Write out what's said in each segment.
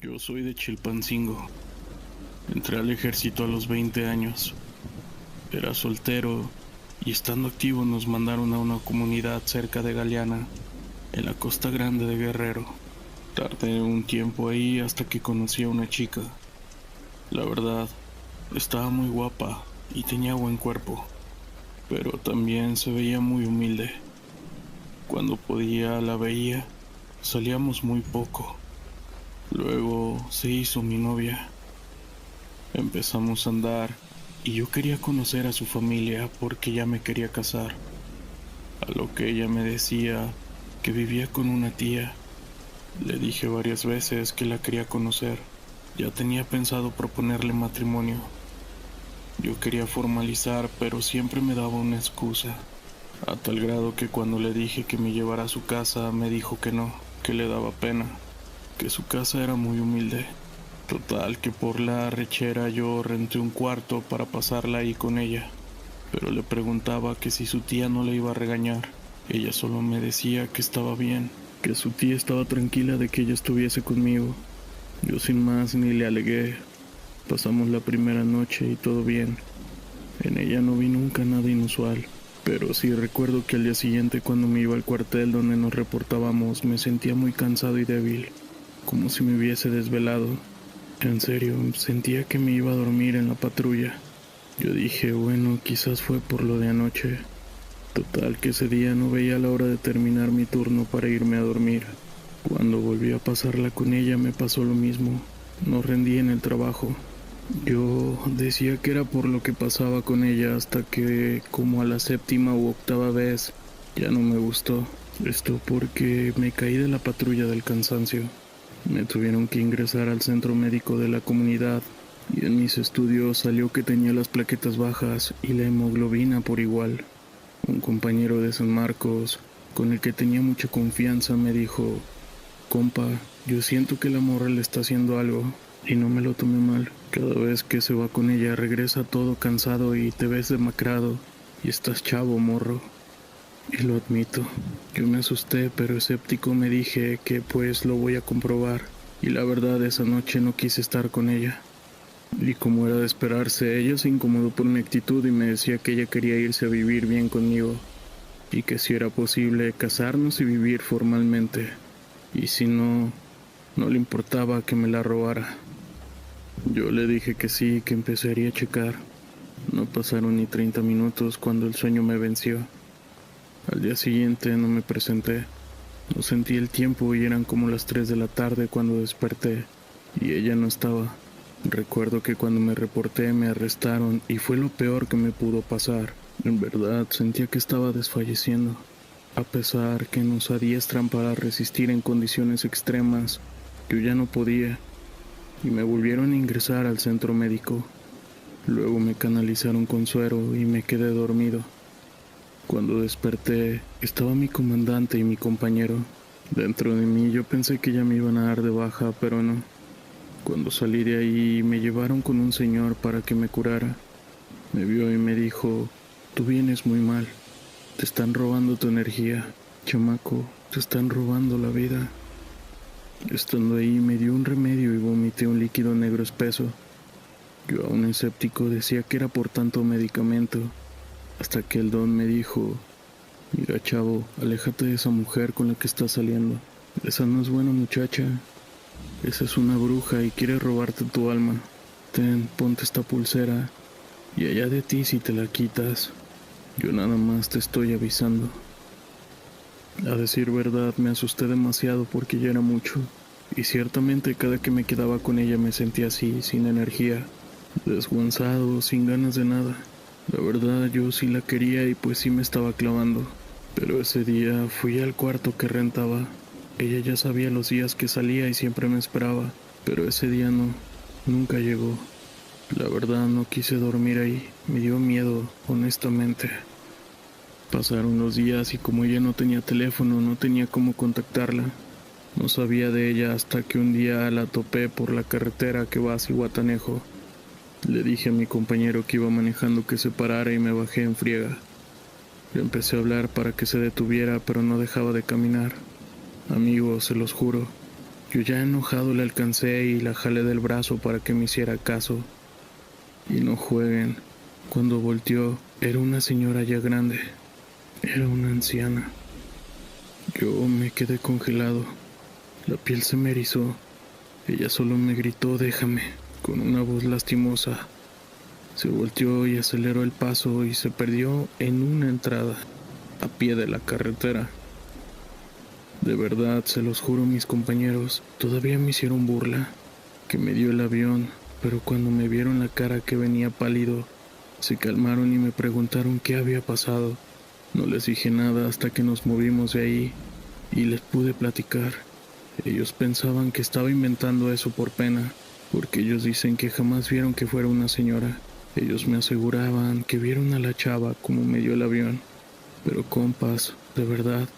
Yo soy de Chilpancingo. Entré al ejército a los 20 años. Era soltero y estando activo nos mandaron a una comunidad cerca de Galeana, en la Costa Grande de Guerrero. Tardé un tiempo ahí hasta que conocí a una chica. La verdad, estaba muy guapa y tenía buen cuerpo, pero también se veía muy humilde. Cuando podía la veía, salíamos muy poco. Luego se hizo mi novia. Empezamos a andar y yo quería conocer a su familia porque ya me quería casar. A lo que ella me decía que vivía con una tía. Le dije varias veces que la quería conocer. Ya tenía pensado proponerle matrimonio. Yo quería formalizar, pero siempre me daba una excusa. A tal grado que cuando le dije que me llevara a su casa, me dijo que no, que le daba pena, que su casa era muy humilde. Total que por la rechera yo renté un cuarto para pasarla ahí con ella, pero le preguntaba que si su tía no le iba a regañar. Ella solo me decía que estaba bien, que su tía estaba tranquila de que ella estuviese conmigo. Yo sin más ni le alegué. Pasamos la primera noche y todo bien. En ella no vi nunca nada inusual, pero sí recuerdo que al día siguiente cuando me iba al cuartel donde nos reportábamos me sentía muy cansado y débil, como si me hubiese desvelado. En serio, sentía que me iba a dormir en la patrulla. Yo dije, bueno, quizás fue por lo de anoche. Total que ese día no veía la hora de terminar mi turno para irme a dormir. Cuando volví a pasarla con ella me pasó lo mismo. No rendí en el trabajo. Yo decía que era por lo que pasaba con ella hasta que, como a la séptima u octava vez, ya no me gustó. Esto porque me caí de la patrulla del cansancio. Me tuvieron que ingresar al centro médico de la comunidad y en mis estudios salió que tenía las plaquetas bajas y la hemoglobina por igual. Un compañero de San Marcos, con el que tenía mucha confianza, me dijo, compa, yo siento que la morra le está haciendo algo y no me lo tomé mal. Cada vez que se va con ella regresa todo cansado y te ves demacrado y estás chavo, morro. Y lo admito, yo me asusté, pero escéptico me dije que pues lo voy a comprobar. Y la verdad esa noche no quise estar con ella. Y como era de esperarse, ella se incomodó por mi actitud y me decía que ella quería irse a vivir bien conmigo. Y que si era posible casarnos y vivir formalmente. Y si no, no le importaba que me la robara. Yo le dije que sí, que empezaría a checar. No pasaron ni 30 minutos cuando el sueño me venció. Al día siguiente no me presenté. No sentí el tiempo y eran como las 3 de la tarde cuando desperté y ella no estaba. Recuerdo que cuando me reporté me arrestaron y fue lo peor que me pudo pasar. En verdad sentía que estaba desfalleciendo. A pesar que nos adiestran para resistir en condiciones extremas, yo ya no podía y me volvieron a ingresar al centro médico. Luego me canalizaron con suero y me quedé dormido. Cuando desperté, estaba mi comandante y mi compañero. Dentro de mí yo pensé que ya me iban a dar de baja, pero no. Cuando salí de ahí, me llevaron con un señor para que me curara. Me vio y me dijo, tú vienes muy mal. Te están robando tu energía, chamaco, te están robando la vida. Estando ahí me dio un remedio y vomité un líquido negro espeso. Yo aún escéptico decía que era por tanto medicamento. Hasta que el don me dijo, mira chavo, aléjate de esa mujer con la que estás saliendo. Esa no es buena muchacha. Esa es una bruja y quiere robarte tu alma. Ten, ponte esta pulsera y allá de ti si te la quitas. Yo nada más te estoy avisando. A decir verdad, me asusté demasiado porque ya era mucho. Y ciertamente cada que me quedaba con ella me sentía así, sin energía, desguanzado, sin ganas de nada. La verdad yo sí la quería y pues sí me estaba clavando. Pero ese día fui al cuarto que rentaba. Ella ya sabía los días que salía y siempre me esperaba. Pero ese día no, nunca llegó. La verdad no quise dormir ahí, me dio miedo, honestamente. Pasaron los días y como ella no tenía teléfono, no tenía cómo contactarla. No sabía de ella hasta que un día la topé por la carretera que va hacia Guatanejo. Le dije a mi compañero que iba manejando que se parara y me bajé en friega. Le empecé a hablar para que se detuviera, pero no dejaba de caminar. Amigo, se los juro, Yo ya enojado le alcancé y la jalé del brazo para que me hiciera caso. Y no jueguen. Cuando volteó, era una señora ya grande. Era una anciana. Yo me quedé congelado. La piel se me erizó. Ella solo me gritó déjame, con una voz lastimosa. Se volteó y aceleró el paso y se perdió en una entrada, a pie de la carretera. De verdad, se los juro mis compañeros, todavía me hicieron burla, que me dio el avión, pero cuando me vieron la cara que venía pálido, se calmaron y me preguntaron qué había pasado. No les dije nada hasta que nos movimos de ahí y les pude platicar. Ellos pensaban que estaba inventando eso por pena, porque ellos dicen que jamás vieron que fuera una señora. Ellos me aseguraban que vieron a la chava como me dio el avión, pero compas, de verdad,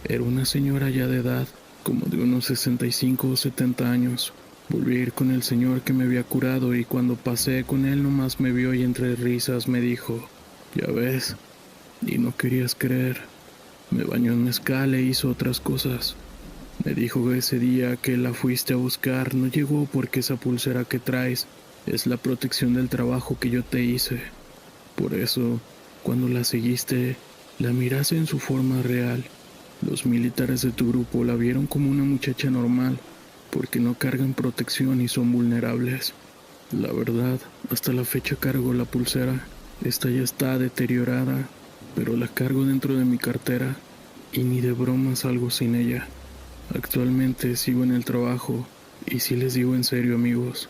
era una señora ya de edad, como de unos 65 o 70 años. Volví a ir con el señor que me había curado y cuando pasé con él nomás me vio y entre risas me dijo, ya ves, y no querías creer. Me bañó en mezcal e hizo otras cosas. Me dijo que ese día que la fuiste a buscar no llegó porque esa pulsera que traes es la protección del trabajo que yo te hice. Por eso, cuando la seguiste, la miraste en su forma real. Los militares de tu grupo la vieron como una muchacha normal, porque no cargan protección y son vulnerables. La verdad, hasta la fecha cargo la pulsera. Esta ya está deteriorada, pero la cargo dentro de mi cartera y ni de broma salgo sin ella. Actualmente sigo en el trabajo y si les digo en serio amigos,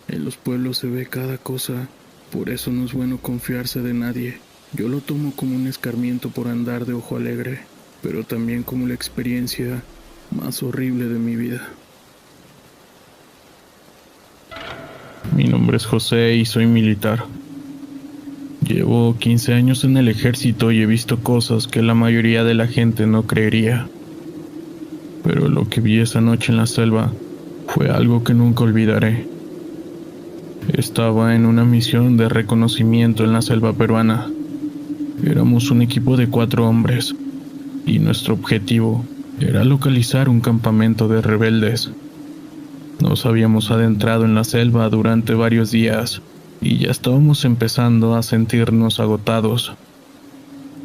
en los pueblos se ve cada cosa, por eso no es bueno confiarse de nadie. Yo lo tomo como un escarmiento por andar de ojo alegre, pero también como la experiencia más horrible de mi vida. Mi nombre es José y soy militar. Llevo 15 años en el ejército y he visto cosas que la mayoría de la gente no creería. Pero lo que vi esa noche en la selva fue algo que nunca olvidaré. Estaba en una misión de reconocimiento en la selva peruana. Éramos un equipo de 4 hombres y nuestro objetivo era localizar un campamento de rebeldes. Nos habíamos adentrado en la selva durante varios días y ya estábamos empezando a sentirnos agotados.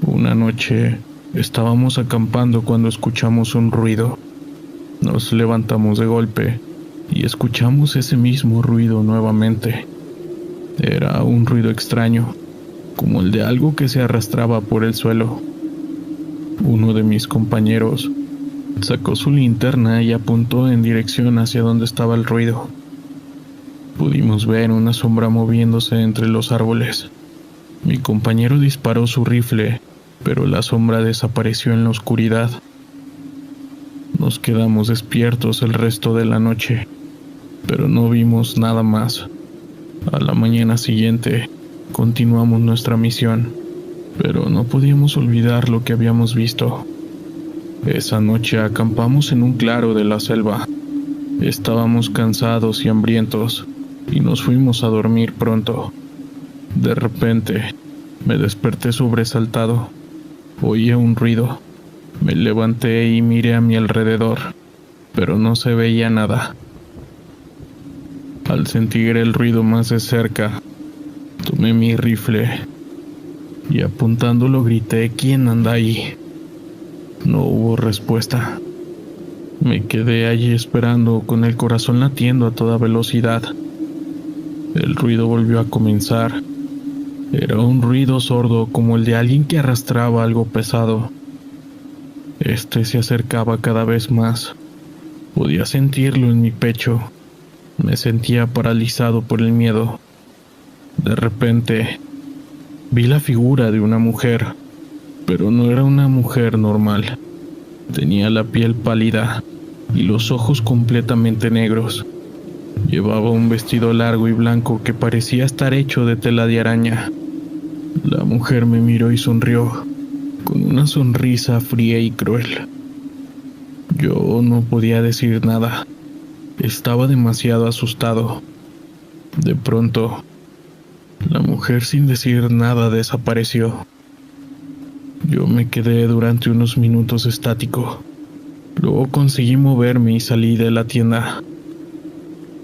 Una noche estábamos acampando cuando escuchamos un ruido. Nos levantamos de golpe y escuchamos ese mismo ruido nuevamente. Era un ruido extraño, como el de algo que se arrastraba por el suelo. Uno de mis compañeros sacó su linterna y apuntó en dirección hacia donde estaba el ruido. Pudimos ver una sombra moviéndose entre los árboles. Mi compañero disparó su rifle, pero la sombra desapareció en la oscuridad. Nos quedamos despiertos el resto de la noche, pero no vimos nada más. A la mañana siguiente, continuamos nuestra misión, pero no podíamos olvidar lo que habíamos visto. Esa noche acampamos en un claro de la selva. Estábamos cansados y hambrientos, y nos fuimos a dormir pronto. De repente, me desperté sobresaltado. Oía un ruido. Me levanté y miré a mi alrededor, pero no se veía nada. Al sentir el ruido más de cerca, tomé mi rifle y apuntándolo grité ¿quién anda ahí? No hubo respuesta. Me quedé allí esperando con el corazón latiendo a toda velocidad. El ruido volvió a comenzar. Era un ruido sordo como el de alguien que arrastraba algo pesado. Este se acercaba cada vez más. Podía sentirlo en mi pecho. Me sentía paralizado por el miedo. De repente, vi la figura de una mujer, pero no era una mujer normal. Tenía la piel pálida y los ojos completamente negros. Llevaba un vestido largo y blanco que parecía estar hecho de tela de araña. La mujer me miró y sonrió, con una sonrisa fría y cruel. Yo no podía decir nada. Estaba demasiado asustado. De pronto, la mujer sin decir nada desapareció. Yo me quedé durante unos minutos estático. Luego conseguí moverme y salí de la tienda.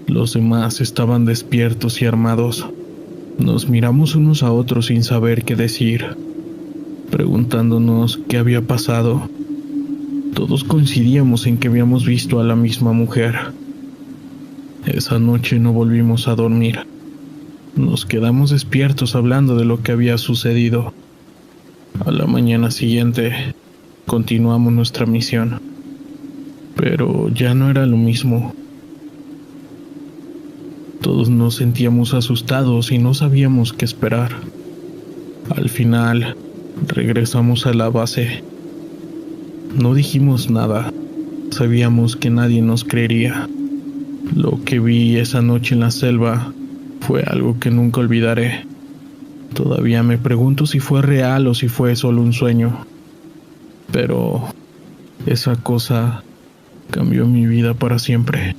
Los demás estaban despiertos y armados. Nos miramos unos a otros sin saber qué decir, preguntándonos qué había pasado. Todos coincidíamos en que habíamos visto a la misma mujer. Esa noche no volvimos a dormir. Nos quedamos despiertos hablando de lo que había sucedido. A la mañana siguiente, continuamos nuestra misión. Pero ya no era lo mismo. Todos nos sentíamos asustados y no sabíamos qué esperar. Al final, regresamos a la base. No dijimos nada. Sabíamos que nadie nos creería. Lo que vi esa noche en la selva fue algo que nunca olvidaré. Todavía me pregunto si fue real o si fue solo un sueño. Pero esa cosa cambió mi vida para siempre.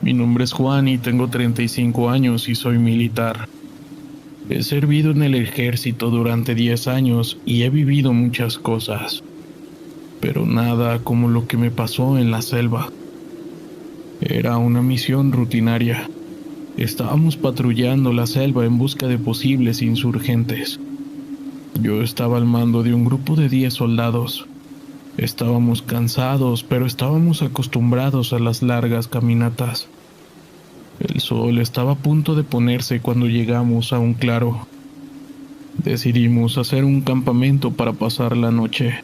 Mi nombre es Juan y tengo 35 años y soy militar. He servido en el ejército durante 10 años y he vivido muchas cosas, pero nada como lo que me pasó en la selva. Era una misión rutinaria. Estábamos patrullando la selva en busca de posibles insurgentes. Yo estaba al mando de un grupo de 10 soldados. Estábamos cansados, pero estábamos acostumbrados a las largas caminatas. El sol estaba a punto de ponerse cuando llegamos a un claro. Decidimos hacer un campamento para pasar la noche.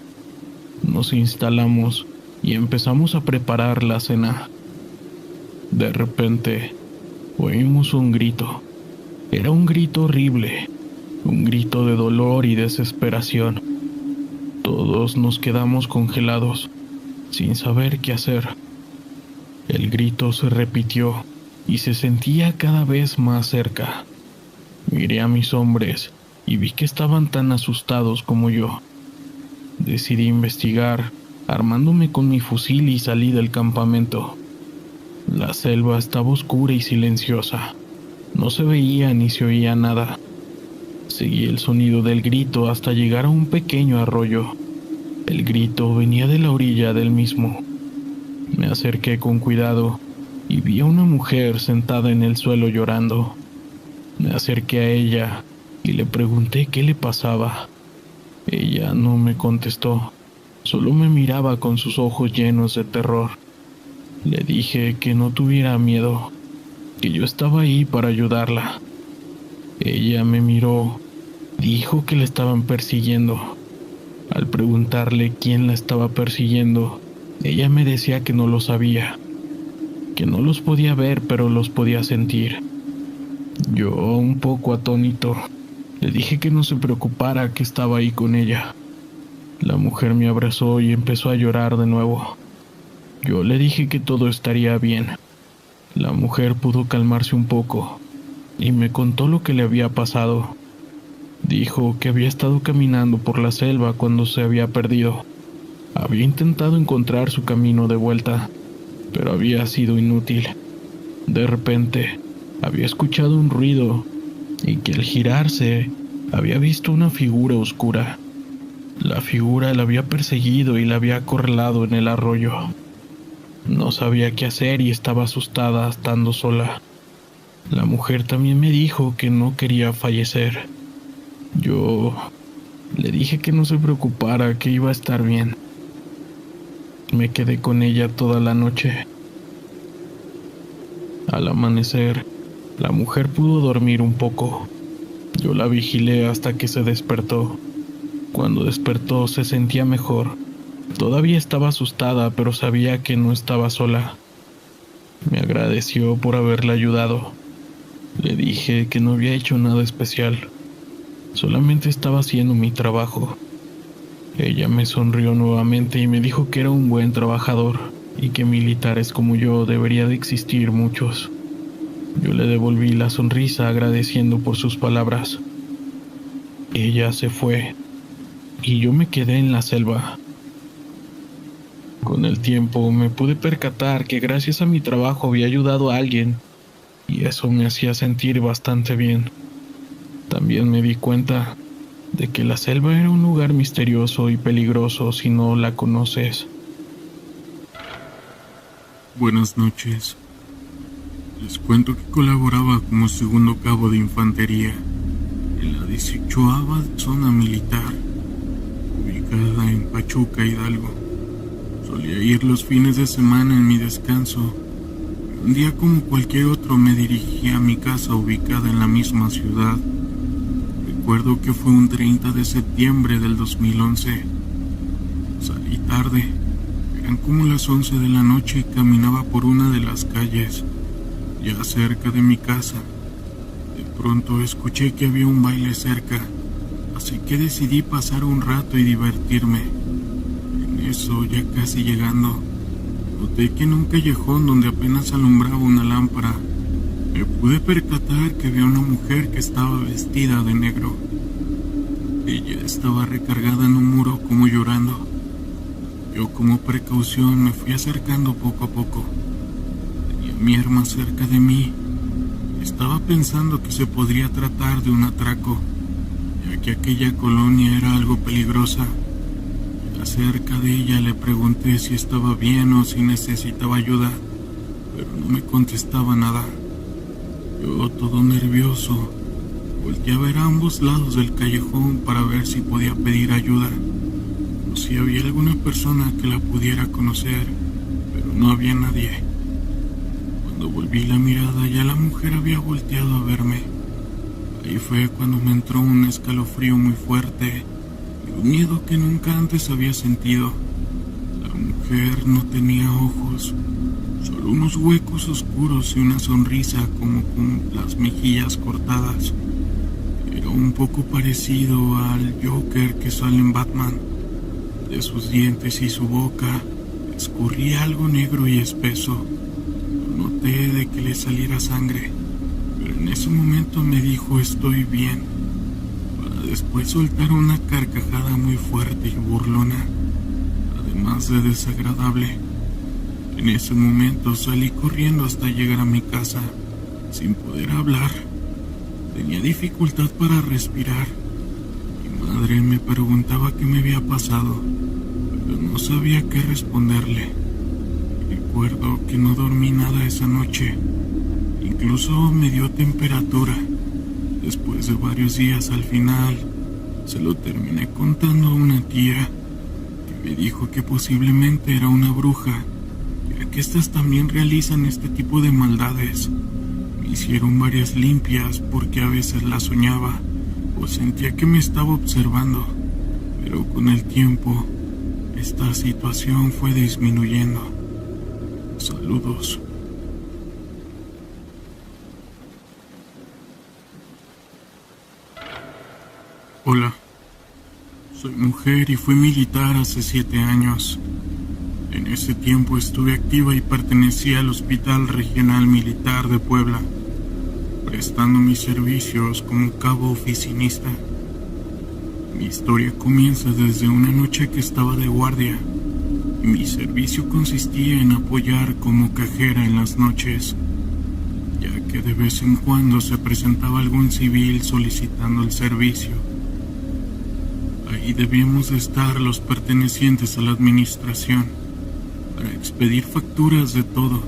Nos instalamos y empezamos a preparar la cena. De repente, oímos un grito. Era un grito horrible, un grito de dolor y desesperación. Todos nos quedamos congelados, sin saber qué hacer. El grito se repitió y se sentía cada vez más cerca. Miré a mis hombres y vi que estaban tan asustados como yo. Decidí investigar, armándome con mi fusil y salí del campamento. La selva estaba oscura y silenciosa. No se veía ni se oía nada. Seguí el sonido del grito hasta llegar a un pequeño arroyo. El grito venía de la orilla del mismo. Me acerqué con cuidado y vi a una mujer sentada en el suelo llorando. Me acerqué a ella y le pregunté qué le pasaba. Ella no me contestó, solo me miraba con sus ojos llenos de terror. Le dije que no tuviera miedo, que yo estaba ahí para ayudarla. Ella me miró, dijo que la estaban persiguiendo. Al preguntarle quién la estaba persiguiendo, ella me decía que no lo sabía, que no los podía ver pero los podía sentir. Yo, un poco atónito, le dije que no se preocupara, que estaba ahí con ella. La mujer me abrazó y empezó a llorar de nuevo. Yo le dije que todo estaría bien. La mujer pudo calmarse un poco y me contó lo que le había pasado. Dijo que había estado caminando por la selva cuando se había perdido. Había intentado encontrar su camino de vuelta, pero había sido inútil. De repente, había escuchado un ruido y que al girarse, había visto una figura oscura. La figura la había perseguido y la había acorralado en el arroyo. No sabía qué hacer y estaba asustada estando sola. La mujer también me dijo que no quería fallecer. Yo le dije que no se preocupara, que iba a estar bien. Me quedé con ella toda la noche. Al amanecer, la mujer pudo dormir un poco. Yo la vigilé hasta que se despertó. Cuando despertó se sentía mejor. Todavía estaba asustada, pero sabía que no estaba sola. Me agradeció por haberla ayudado. Le dije que no había hecho nada especial. Solamente estaba haciendo mi trabajo. Ella me sonrió nuevamente y me dijo que era un buen trabajador y que militares como yo debería de existir muchos. Yo le devolví la sonrisa agradeciendo por sus palabras. Ella se fue y yo me quedé en la selva. Con el tiempo me pude percatar que gracias a mi trabajo había ayudado a alguien y eso me hacía sentir bastante bien. también me di cuenta de que la selva era un lugar misterioso y peligroso si no la conoces. Buenas noches. Les cuento que colaboraba como segundo cabo de infantería en la 18ª zona militar, ubicada en Pachuca, Hidalgo. Solía ir los fines de semana en mi descanso. Un día como cualquier otro me dirigí a mi casa ubicada en la misma ciudad. Recuerdo que fue un 30 de septiembre del 2011. Salí tarde. Eran como las 11 de la noche y caminaba por una de las calles, ya cerca de mi casa. De pronto escuché que había un baile cerca, así que decidí pasar un rato y divertirme. En eso, ya casi llegando, noté que en un callejón donde apenas alumbraba una lámpara, me pude percatar que había una mujer que estaba vestida de negro. Ella estaba recargada en un muro como llorando. Yo, como precaución, me fui acercando poco a poco. Tenía mi arma cerca de mí. Estaba pensando que se podría tratar de un atraco, ya que aquella colonia era algo peligrosa. Cerca de ella le pregunté si estaba bien o si necesitaba ayuda, pero no me contestaba nada. Yo, todo nervioso, volteé a ver a ambos lados del callejón para ver si podía pedir ayuda, o si había alguna persona que la pudiera conocer, pero no había nadie. Cuando volví la mirada, ya la mujer había volteado a verme. Ahí fue cuando me entró un escalofrío muy fuerte y un miedo que nunca antes había sentido. La mujer no tenía ojos, solo unos huecos oscuros y una sonrisa como con las mejillas cortadas. Era un poco parecido al Joker que sale en Batman. De sus dientes y su boca escurría algo negro y espeso. Noté de que le saliera sangre, pero en ese momento me dijo "estoy bien", para después soltar una carcajada muy fuerte y burlona, además de desagradable. En ese momento salí corriendo hasta llegar a mi casa, sin poder hablar. Tenía dificultad para respirar. Mi madre me preguntaba qué me había pasado, pero no sabía qué responderle. Recuerdo que no dormí nada esa noche. Incluso me dio temperatura. Después de varios días, al final, se lo terminé contando a una tía, que me dijo que posiblemente era una bruja, ya que estas también realizan este tipo de maldades. Me hicieron varias limpias porque a veces la soñaba o sentía que me estaba observando, pero con el tiempo, esta situación fue disminuyendo. Saludos. Hola, soy mujer y fui militar hace 7 años. En ese tiempo estuve activa y pertenecía al Hospital Regional Militar de Puebla, prestando mis servicios como cabo oficinista. Mi historia comienza desde una noche que estaba de guardia. Mi servicio consistía en apoyar como cajera en las noches, ya que de vez en cuando se presentaba algún civil solicitando el servicio. Ahí debíamos de estar los pertenecientes a la administración para expedir facturas de todo,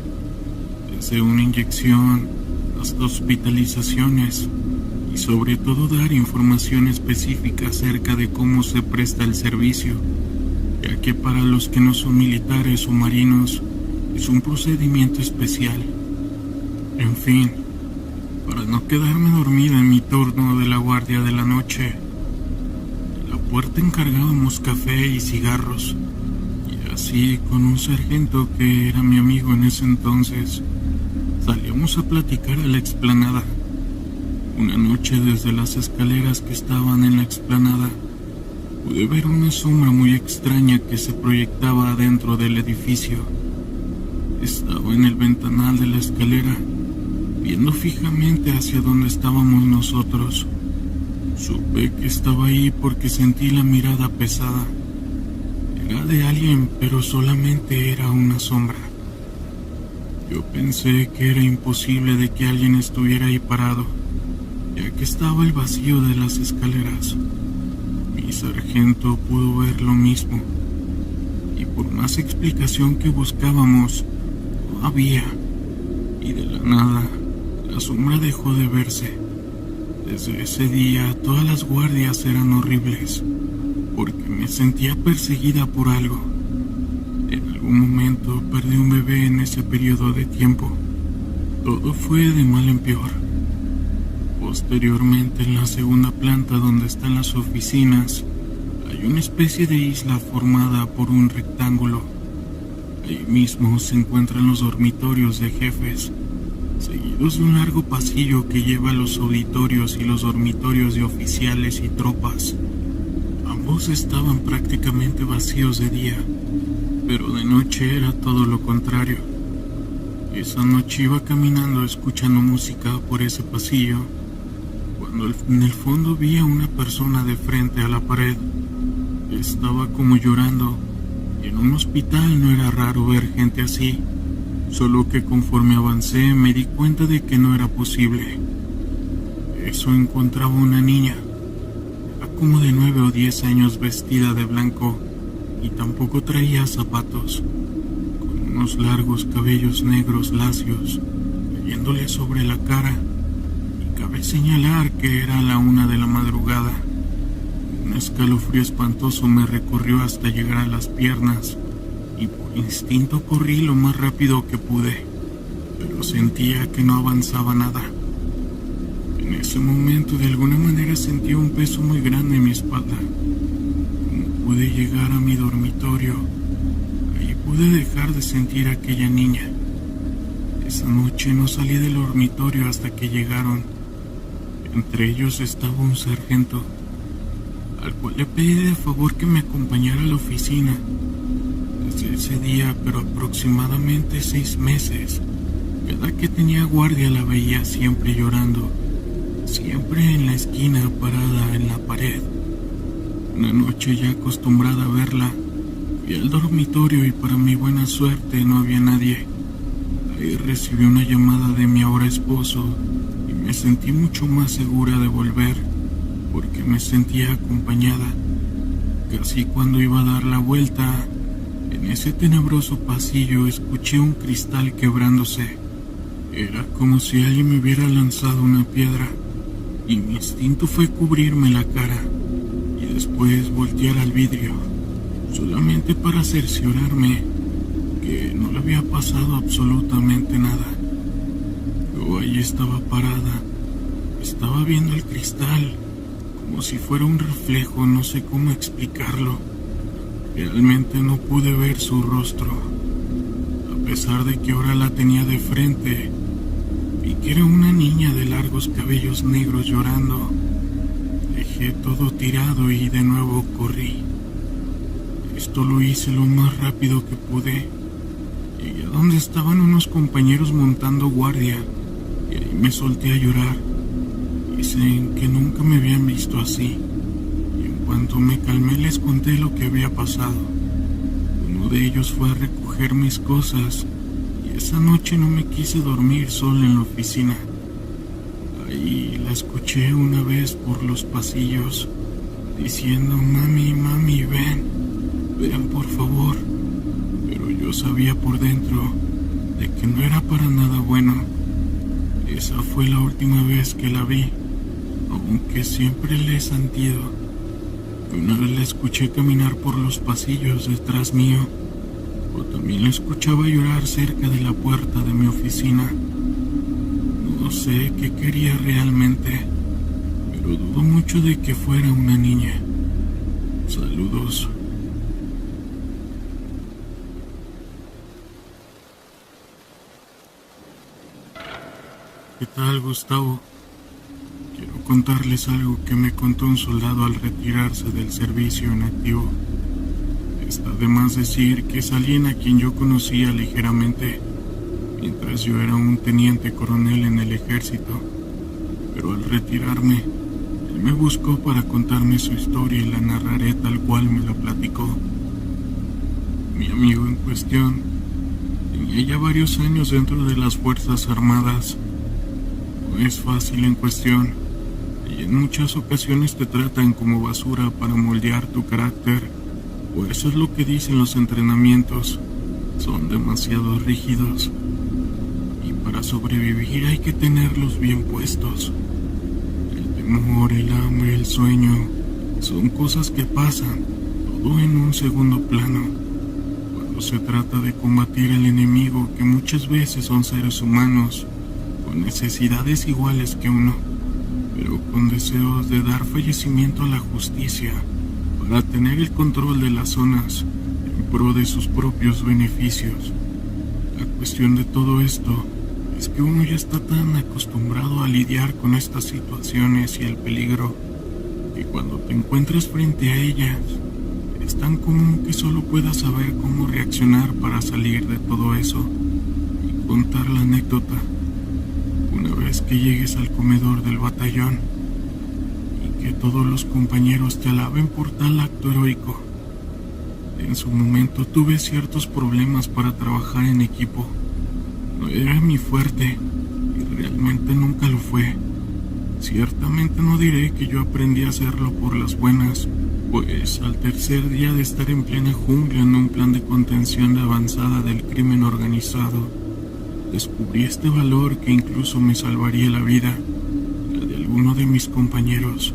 desde una inyección hasta hospitalizaciones, y sobre todo dar información específica acerca de cómo se presta el servicio, ya que para los que no son militares o marinos es un procedimiento especial. En fin, para no quedarme dormida en mi turno de la guardia de la noche, en la puerta encargábamos café y cigarros, y así con un sargento que era mi amigo en ese entonces, salíamos a platicar a la explanada. Una noche, desde las escaleras que estaban en la explanada, pude ver una sombra muy extraña que se proyectaba adentro del edificio. Estaba en el ventanal de la escalera, viendo fijamente hacia donde estábamos nosotros. Supe que estaba ahí porque sentí la mirada pesada. Era de alguien, pero solamente era una sombra. Yo pensé que era imposible de que alguien estuviera ahí parado, ya que estaba el vacío de las escaleras. Mi sargento pudo ver lo mismo, y por más explicación que buscábamos, no había, y de la nada, la sombra dejó de verse. Desde ese día, todas las guardias eran horribles, porque me sentía perseguida por algo. En algún momento perdí un bebé en ese periodo de tiempo. Todo fue de mal en peor. Posteriormente, en la segunda planta donde están las oficinas, hay una especie de isla formada por un rectángulo. Ahí mismo se encuentran los dormitorios de jefes, seguidos de un largo pasillo que lleva a los auditorios y los dormitorios de oficiales y tropas. Ambos estaban prácticamente vacíos de día, pero de noche era todo lo contrario. Esa noche iba caminando escuchando música por ese pasillo, cuando en el fondo vi a una persona de frente a la pared. Estaba como llorando, y en un hospital no era raro ver gente así, solo que conforme avancé me di cuenta de que no era posible. Eso encontraba una niña, era como de 9 o 10 años, vestida de blanco, y tampoco traía zapatos, con unos largos cabellos negros lacios cayéndole sobre la cara, y cabe señalar que era la 1 de la madrugada. Un escalofrío espantoso me recorrió hasta llegar a las piernas, y por instinto corrí lo más rápido que pude, pero sentía que no avanzaba nada. En ese momento de alguna manera sentí un peso muy grande en mi espalda. Como pude llegar a mi dormitorio, ahí pude dejar de sentir a aquella niña. Esa noche no salí del dormitorio hasta que llegaron. Entre ellos estaba un sargento, al cual le pedí de favor que me acompañara a la oficina. Desde ese día, pero aproximadamente 6 meses, cada que tenía guardia la veía siempre llorando, siempre en la esquina parada en la pared. Una noche, ya acostumbrada a verla, fui al dormitorio y para mi buena suerte no había nadie. Ahí recibí una llamada de mi ahora esposo y me sentí mucho más segura de volver, porque me sentía acompañada. Casi cuando iba a dar la vuelta, en ese tenebroso pasillo escuché un cristal quebrándose. Era como si alguien me hubiera lanzado una piedra, y mi instinto fue cubrirme la cara y después voltear al vidrio, solamente para cerciorarme que no le había pasado absolutamente nada. Yo ahí estaba parada, estaba viendo el cristal como si fuera un reflejo, no sé cómo explicarlo. Realmente no pude ver su rostro, a pesar de que ahora la tenía de frente. Vi que era una niña de largos cabellos negros llorando. Dejé todo tirado y de nuevo corrí. Esto lo hice lo más rápido que pude. Llegué a donde estaban unos compañeros montando guardia y ahí me solté a llorar. Dicen que nunca me habían visto así. Cuando me calmé les conté lo que había pasado. Uno de ellos fue a recoger mis cosas y esa noche no me quise dormir sola en la oficina. Ahí la escuché una vez por los pasillos diciendo: mami, mami, ven por favor. Pero yo sabía por dentro de que no era para nada bueno. Esa fue la última vez que la vi, aunque siempre le he sentido. Una vez la escuché caminar por los pasillos detrás mío, o también la escuchaba llorar cerca de la puerta de mi oficina. No sé qué quería realmente, pero dudo mucho de que fuera una niña. Saludos. ¿Qué tal, Gustavo? Quiero contarles algo que me contó un soldado al retirarse del servicio en activo. Está de más decir que es alguien a quien yo conocía ligeramente, mientras yo era un teniente coronel en el ejército. Pero al retirarme, él me buscó para contarme su historia y la narraré tal cual me la platicó. Mi amigo en cuestión tenía ya varios años dentro de las Fuerzas Armadas. No es fácil en cuestión, y en muchas ocasiones te tratan como basura para moldear tu carácter, o eso es lo que dicen los entrenamientos. Son demasiado rígidos y para sobrevivir hay que tenerlos bien puestos. El temor, el hambre, el sueño son cosas que pasan, todo en un segundo plano. Cuando se trata de combatir al enemigo, que muchas veces son seres humanos con necesidades iguales que uno, pero con deseos de dar fallecimiento a la justicia para tener el control de las zonas en pro de sus propios beneficios. La cuestión de todo esto es que uno ya está tan acostumbrado a lidiar con estas situaciones y el peligro, que cuando te encuentres frente a ellas, es tan común que solo puedas saber cómo reaccionar para salir de todo eso. Y contar la anécdota: una vez que llegues al comedor del batallón y que todos los compañeros te alaben por tal acto heroico. En su momento tuve ciertos problemas para trabajar en equipo. No era mi fuerte y realmente nunca lo fue. Ciertamente no diré que yo aprendí a hacerlo por las buenas, pues al tercer día de estar en plena jungla en un plan de contención de avanzada del crimen organizado, descubrí este valor que incluso me salvaría la vida, la de alguno de mis compañeros.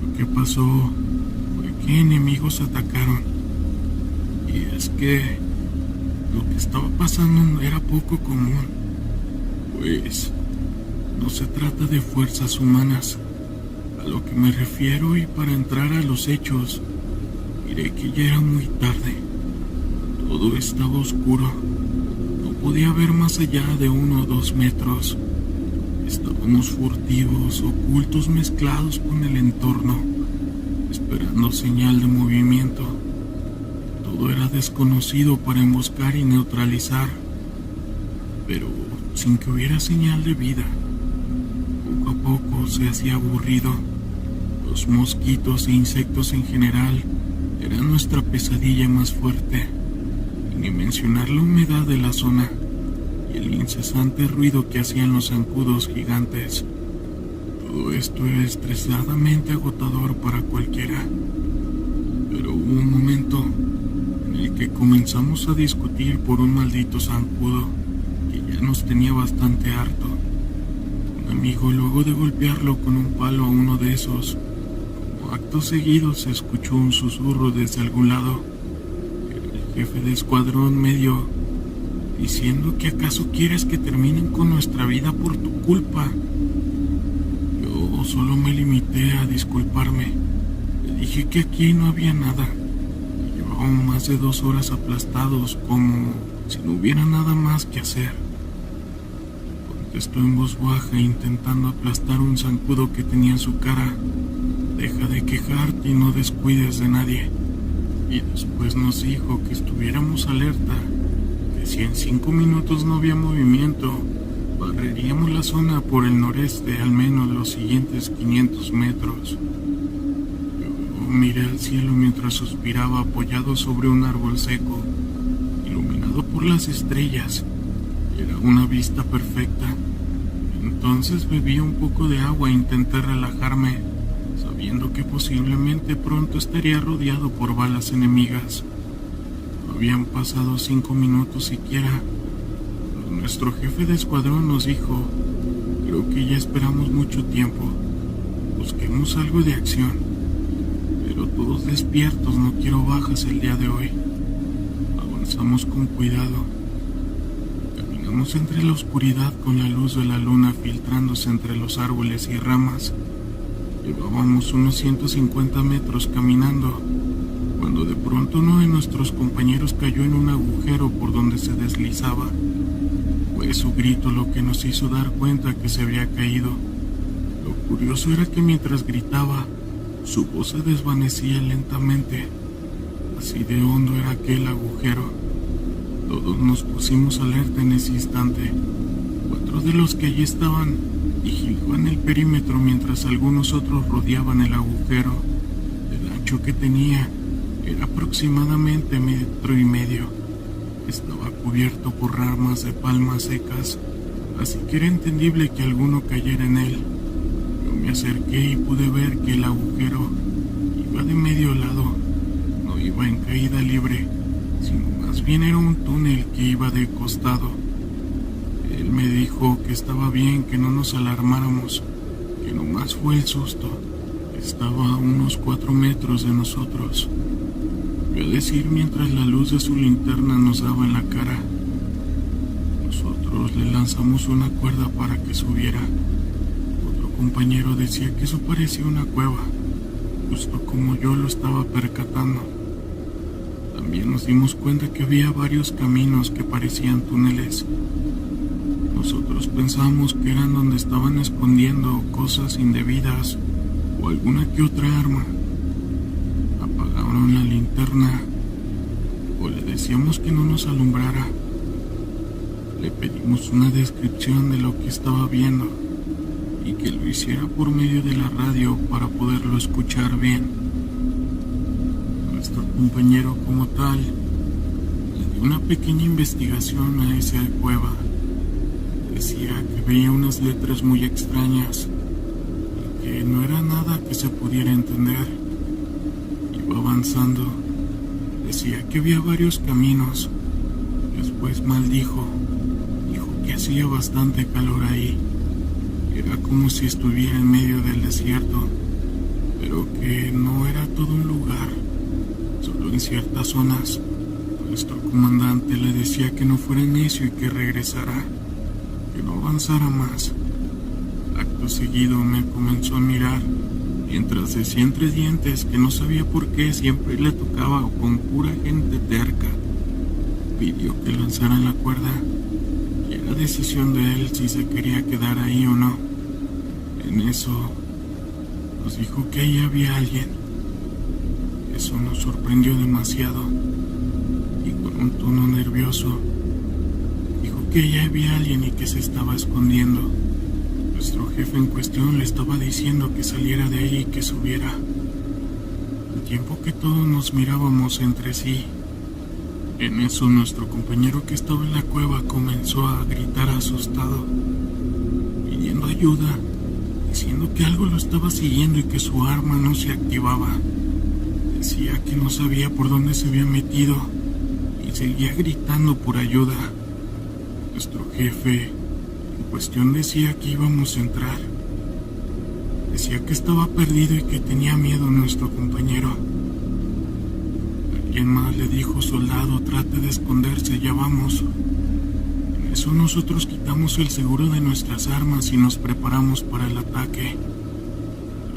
Lo que pasó fue que enemigos atacaron, y es que lo que estaba pasando era poco común, pues no se trata de fuerzas humanas. A lo que me refiero, y para entrar a los hechos, diré que ya era muy tarde. Todo estaba oscuro. No podía ver más allá de 1 o 2 metros. Estábamos furtivos, ocultos, mezclados con el entorno, esperando señal de movimiento. Todo era desconocido para emboscar y neutralizar, pero sin que hubiera señal de vida. Poco a poco se hacía aburrido. Los mosquitos e insectos en general eran nuestra pesadilla más fuerte, y ni mencionar la humedad de la zona y el incesante ruido que hacían los zancudos gigantes. Todo esto era estresadamente agotador para cualquiera. Pero hubo un momento en el que comenzamos a discutir por un maldito zancudo que ya nos tenía bastante harto. Un amigo, luego de golpearlo con un palo a uno de esos, como acto seguido se escuchó un susurro desde algún lado. Era el jefe de escuadrón medio diciendo que acaso quieres que terminen con nuestra vida por tu culpa. Yo solo me limité a disculparme. Le dije que aquí no había nada. Llevábamos más de 2 horas aplastados, como si no hubiera nada más que hacer. Contestó en voz baja, intentando aplastar un zancudo que tenía en su cara. Deja de quejarte y no descuides de nadie. Y después nos dijo que estuviéramos alerta, que si en 5 minutos no había movimiento, barreríamos la zona por el noreste al menos los siguientes 500 metros. Yo miré al cielo mientras suspiraba apoyado sobre un árbol seco, iluminado por las estrellas. Era una vista perfecta. Entonces bebí un poco de agua e intenté relajarme, sabiendo que posiblemente pronto estaría rodeado por balas enemigas. No habían pasado 5 minutos siquiera cuando nuestro jefe de escuadrón nos dijo: creo que ya esperamos mucho tiempo, busquemos algo de acción, pero todos despiertos, no quiero bajas el día de hoy. Avanzamos con cuidado. Caminamos entre la oscuridad con la luz de la luna filtrándose entre los árboles y ramas. Llevábamos unos 150 metros caminando, cuando de pronto uno de nuestros compañeros cayó en un agujero por donde se deslizaba. Fue su grito lo que nos hizo dar cuenta que se había caído. Lo curioso era que mientras gritaba, su voz se desvanecía lentamente. Así de hondo era aquel agujero. Todos nos pusimos alerta en ese instante. 4 de los que allí estaban vigilaban el perímetro mientras algunos otros rodeaban el agujero. El ancho que tenía era aproximadamente 1,5 metros. Estaba cubierto por ramas de palmas secas, así que era entendible que alguno cayera en él. pero me acerqué y pude ver que el agujero iba de medio lado, no iba en caída libre, sino más bien era un túnel que iba de costado. Él me dijo que estaba bien, que no nos alarmáramos, que nomás fue el susto. Estaba a unos 4 metros de nosotros. Voy a decir mientras la luz de su linterna nos daba en la cara. Nosotros le lanzamos una cuerda para que subiera. Otro compañero decía que eso parecía una cueva, justo como yo lo estaba percatando. También nos dimos cuenta que había varios caminos que parecían túneles. Nosotros pensamos que eran donde estaban escondiendo cosas indebidas o alguna que otra arma. Apagaron la linterna o le decíamos que no nos alumbrara. Le pedimos una descripción de lo que estaba viendo y que lo hiciera por medio de la radio para poderlo escuchar bien. Nuestro compañero como tal le dio una pequeña investigación a esa cueva. Decía que veía unas letras muy extrañas y que no era nada que se pudiera entender. Iba avanzando. Decía que había varios caminos. Después maldijo. Dijo que hacía bastante calor ahí. Era como si estuviera en medio del desierto, pero que no era todo un lugar, solo en ciertas zonas. Nuestro comandante le decía que no fuera necio y que regresara, que no avanzara más. Acto seguido me comenzó a mirar, mientras decía entre dientes que no sabía por qué siempre le tocaba con pura gente terca. Pidió que lanzaran la cuerda, y era decisión de él si se quería quedar ahí o no. En eso nos dijo que ahí había alguien. Eso nos sorprendió demasiado, y con un tono nervioso dijo que ahí había alguien y que se estaba escondiendo. Nuestro jefe en cuestión le estaba diciendo que saliera de ahí y que subiera. Al tiempo que todos nos mirábamos entre sí, en eso nuestro compañero que estaba en la cueva comenzó a gritar asustado, pidiendo ayuda, diciendo que algo lo estaba siguiendo y que su arma no se activaba. Decía que no sabía por dónde se había metido y seguía gritando por ayuda. Nuestro jefe en cuestión decía que íbamos a entrar. Decía que estaba perdido y que tenía miedo nuestro compañero. Alguien más le dijo: soldado, trate de esconderse, ya vamos. En eso nosotros quitamos el seguro de nuestras armas y nos preparamos para el ataque.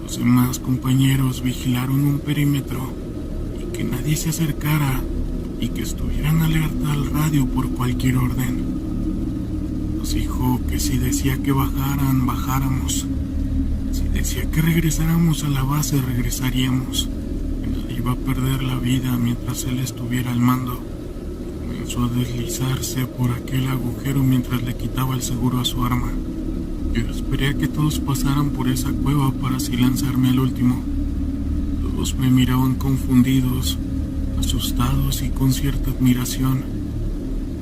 Los demás compañeros vigilaron un perímetro y que nadie se acercara y que estuvieran alerta al radio por cualquier orden. Nos dijo que si decía que bajaran, bajáramos. Si decía que regresáramos a la base, regresaríamos. Iba a perder la vida mientras él estuviera al mando. Comenzó a deslizarse por aquel agujero mientras le quitaba el seguro a su arma. Yo esperé a que todos pasaran por esa cueva para así lanzarme al último. Todos me miraban confundidos, asustados y con cierta admiración.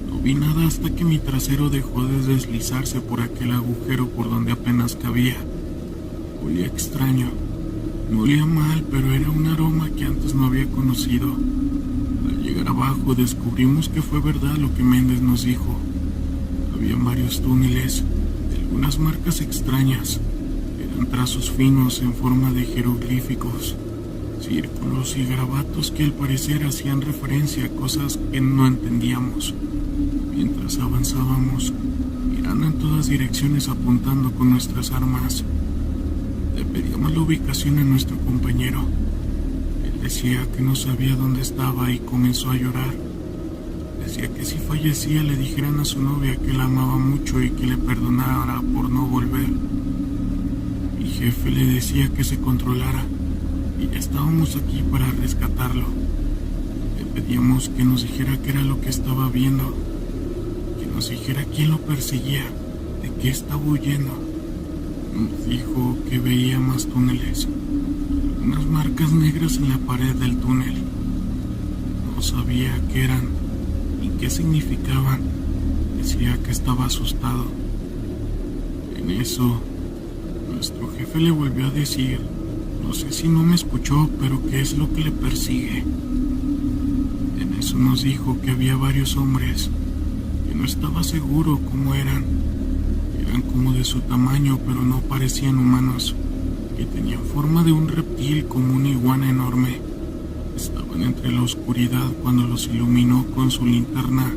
No vi nada hasta que mi trasero dejó de deslizarse por aquel agujero por donde apenas cabía. Olía extraño. No olía mal, pero era un aroma que antes no había conocido. Al llegar abajo descubrimos que fue verdad lo que Méndez nos dijo. Había varios túneles, de algunas marcas extrañas. Eran trazos finos en forma de jeroglíficos, círculos y garabatos que al parecer hacían referencia a cosas que no entendíamos. Mientras avanzábamos, mirando en todas direcciones apuntando con nuestras armas, le pedíamos la ubicación a nuestro compañero. Él decía que no sabía dónde estaba y comenzó a llorar. Decía que si fallecía le dijeran a su novia que la amaba mucho y que le perdonara por no volver. Mi jefe le decía que se controlara y ya estábamos aquí para rescatarlo. Le pedíamos que nos dijera qué era lo que estaba viendo, que nos dijera quién lo perseguía, de qué estaba huyendo. Nos dijo que veía más túneles, unas marcas negras en la pared del túnel. No sabía qué eran ni qué significaban. Decía que estaba asustado. En eso, Nuestro jefe le volvió a decir, no sé si no me escuchó, pero qué es lo que le persigue. En eso nos dijo que había varios hombres, que no estaba seguro cómo eran. Eran como de su tamaño, pero no parecían humanos, que tenían forma de un reptil como una iguana enorme. Estaban entre la oscuridad cuando los iluminó con su linterna.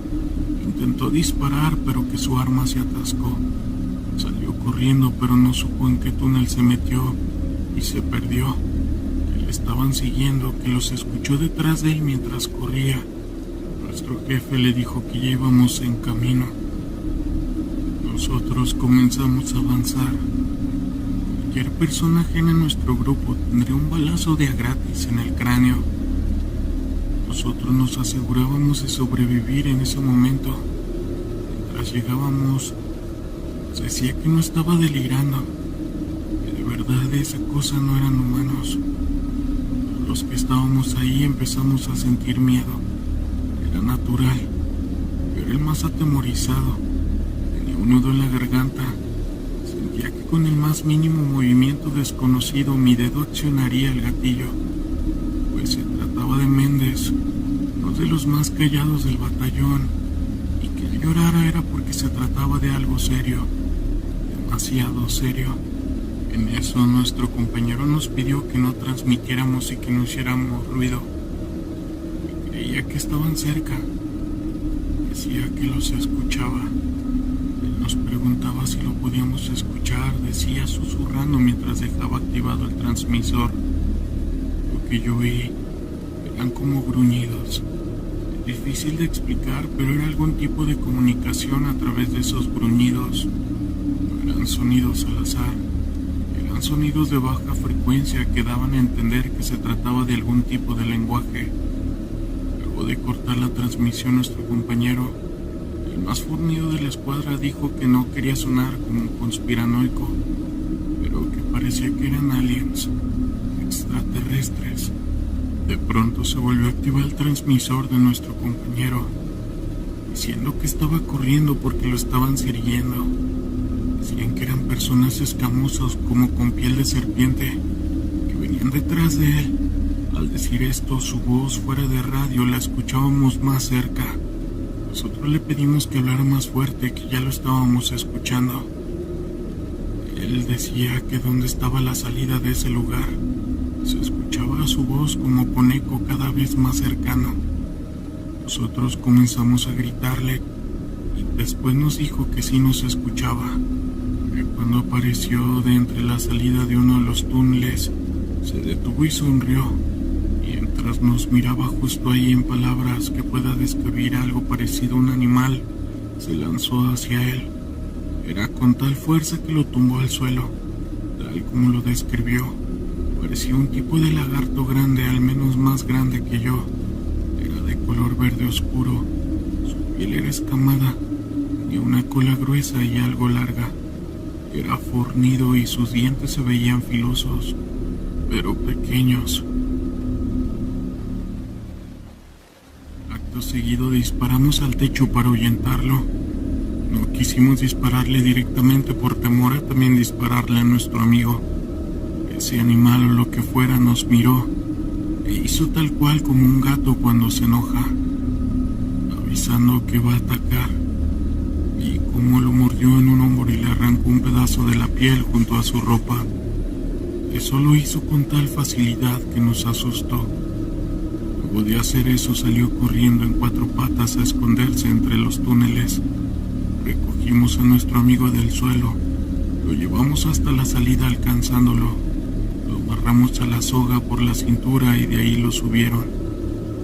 Intentó disparar, pero que su arma se atascó. Salió corriendo, pero no supo en qué túnel se metió y se perdió. Que le estaban siguiendo, que los escuchó detrás de él mientras corría. Nuestro jefe le dijo que ya íbamos en camino. Nosotros comenzamos a avanzar. Cualquier persona ajena a nuestro grupo tendría un balazo de a gratis en el cráneo. Nosotros nos asegurábamos de sobrevivir en ese momento. Mientras llegábamos, nos decía que no estaba delirando, que de verdad esa cosa no eran humanos. Los que estábamos ahí empezamos a sentir miedo. Era natural, pero el más atemorizado tenía un nudo en la garganta. Sentía que con el más mínimo movimiento desconocido mi dedo accionaría el gatillo, pues se trataba de Méndez, uno de los más callados del batallón, y que él llorara era porque se trataba de algo serio, demasiado serio. En eso nuestro compañero nos pidió que no transmitiéramos y que no hiciéramos ruido. Creía que estaban cerca. Decía que los escuchaba. Él nos preguntaba si lo podíamos escuchar, decía susurrando mientras dejaba activado el transmisor. Lo que yo oí eran como gruñidos. Es difícil de explicar, pero era algún tipo de comunicación a través de esos gruñidos. No eran sonidos al azar, eran sonidos de baja frecuencia que daban a entender que se trataba de algún tipo de lenguaje. Luego de cortar la transmisión, nuestro compañero, el más fornido de la escuadra, dijo que no quería sonar como un conspiranoico, pero que parecía que eran aliens, extraterrestres. De pronto se volvió a activar el transmisor de nuestro compañero, diciendo que estaba corriendo porque lo estaban siguiendo. Decían que eran personas escamosas como con piel de serpiente, que venían detrás de él. Al decir esto, su voz fuera de radio la escuchábamos más cerca. Nosotros le pedimos que hablara más fuerte, que ya lo estábamos escuchando. Él decía que dónde estaba la salida de ese lugar. Se escuchaba su voz como con eco cada vez más cercano. Nosotros comenzamos a gritarle y después nos dijo que sí nos escuchaba. Que cuando apareció de entre la salida de uno de los túneles, se detuvo y sonrió. Mientras nos miraba justo ahí, en palabras que pueda describir algo parecido a un animal, se lanzó hacia él. Era con tal fuerza que lo tumbó al suelo, tal como lo describió. Parecía un tipo de lagarto grande, al menos más grande que yo. Era de color verde oscuro, su piel era escamada, tenía una cola gruesa y algo larga. Era fornido y sus dientes se veían filosos, pero pequeños. Acto seguido disparamos al techo para ahuyentarlo. No quisimos dispararle directamente por temor a también dispararle a nuestro amigo. Ese animal o lo que fuera nos miró e hizo tal cual como un gato cuando se enoja, avisando que va a atacar, y como lo mordió en un hombro y le arrancó un pedazo de la piel junto a su ropa. Eso lo hizo con tal facilidad que nos asustó. Luego de hacer eso salió corriendo en 4 patas a esconderse entre los túneles. Recogimos a nuestro amigo del suelo, lo llevamos hasta la salida alcanzándolo. Lo amarramos a la soga por la cintura y de ahí lo subieron.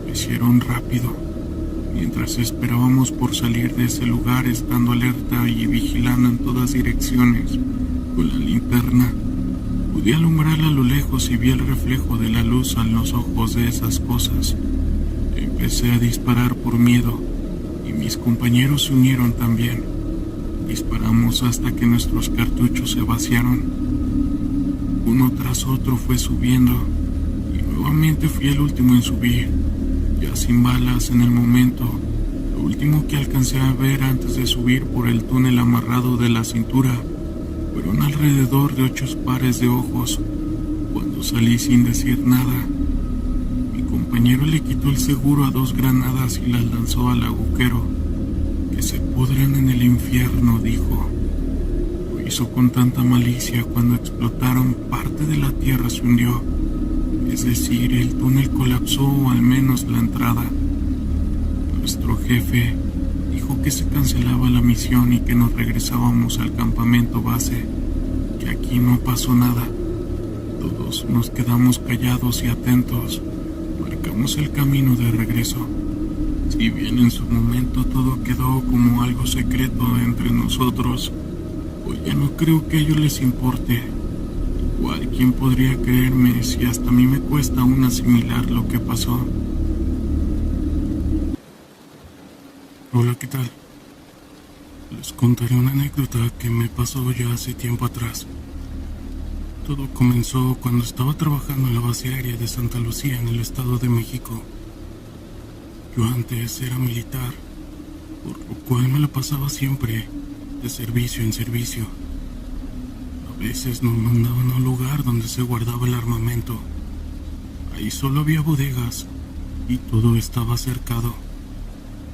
Lo hicieron rápido. Mientras esperábamos por salir de ese lugar, estando alerta y vigilando en todas direcciones, con la linterna, pude alumbrar a lo lejos y vi el reflejo de la luz en los ojos de esas cosas. Empecé a disparar por miedo y mis compañeros se unieron también. Disparamos hasta que nuestros cartuchos se vaciaron. Uno tras otro fue subiendo y nuevamente fui el último en subir, ya sin balas en el momento. Lo último que alcancé a ver antes de subir por el túnel amarrado de la cintura Fueron alrededor de 8 pares de ojos cuando salí sin decir nada. Mi compañero le quitó el seguro a 2 granadas y las lanzó al agujero. Que se pudran en el infierno, dijo. Lo hizo con tanta malicia. Cuando explotaron, parte de la tierra se hundió. Es decir, el túnel colapsó, o al menos la entrada. Nuestro jefe dijo que se cancelaba la misión y que nos regresábamos al campamento base, que aquí no pasó nada. Todos nos quedamos callados y atentos. Marcamos el camino de regreso. Si bien en su momento todo quedó como algo secreto entre nosotros, hoy ya no creo que a ellos les importe. Igual, ¿quién podría creerme si hasta a mí me cuesta aún asimilar lo que pasó? Hola, ¿qué tal? Les contaré una anécdota que me pasó ya hace tiempo atrás. Todo comenzó cuando estaba trabajando en la base aérea de Santa Lucía, en el Estado de México. Yo antes era militar, por lo cual me la pasaba siempre de servicio en servicio. A veces nos mandaban a un lugar donde se guardaba el armamento. Ahí solo había bodegas y todo estaba cercado.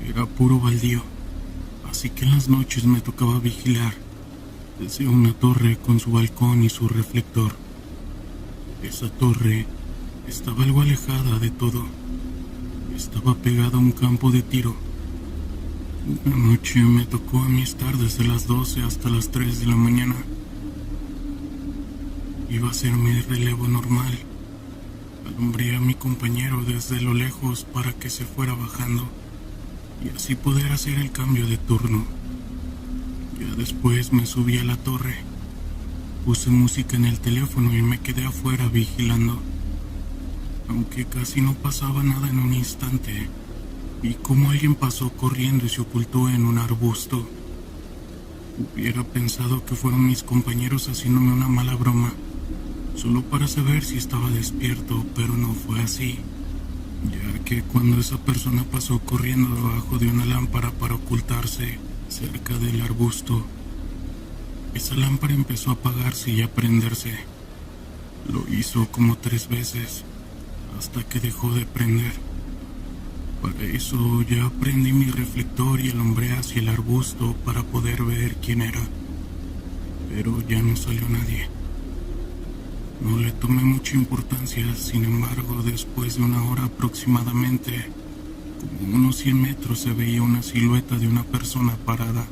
Era puro baldío, así que en las noches me tocaba vigilar desde una torre con su balcón y su reflector. Esa torre estaba algo alejada de todo. Estaba pegada a un campo de tiro. Una noche me tocó a mí estar desde las 12 hasta las 3 de la mañana. Iba a ser mi relevo normal. Alumbré a mi compañero desde lo lejos para que se fuera bajando y así poder hacer el cambio de turno. Ya después me subí a la torre. Puse música en el teléfono y me quedé afuera vigilando. Aunque casi no pasaba nada en un instante, vi cómo alguien pasó corriendo y se ocultó en un arbusto. Hubiera pensado que fueron mis compañeros haciéndome una mala broma, solo para saber si estaba despierto, pero no fue así, ya que cuando esa persona pasó corriendo debajo de una lámpara para ocultarse cerca del arbusto, esa lámpara empezó a apagarse y a prenderse. Lo hizo como 3 veces, hasta que dejó de prender. Para eso ya prendí mi reflector y alumbré hacia el arbusto para poder ver quién era, pero ya no salió nadie. No le tomé mucha importancia. Sin embargo, después de una hora aproximadamente, como unos 100 metros, se veía una silueta de una persona parada,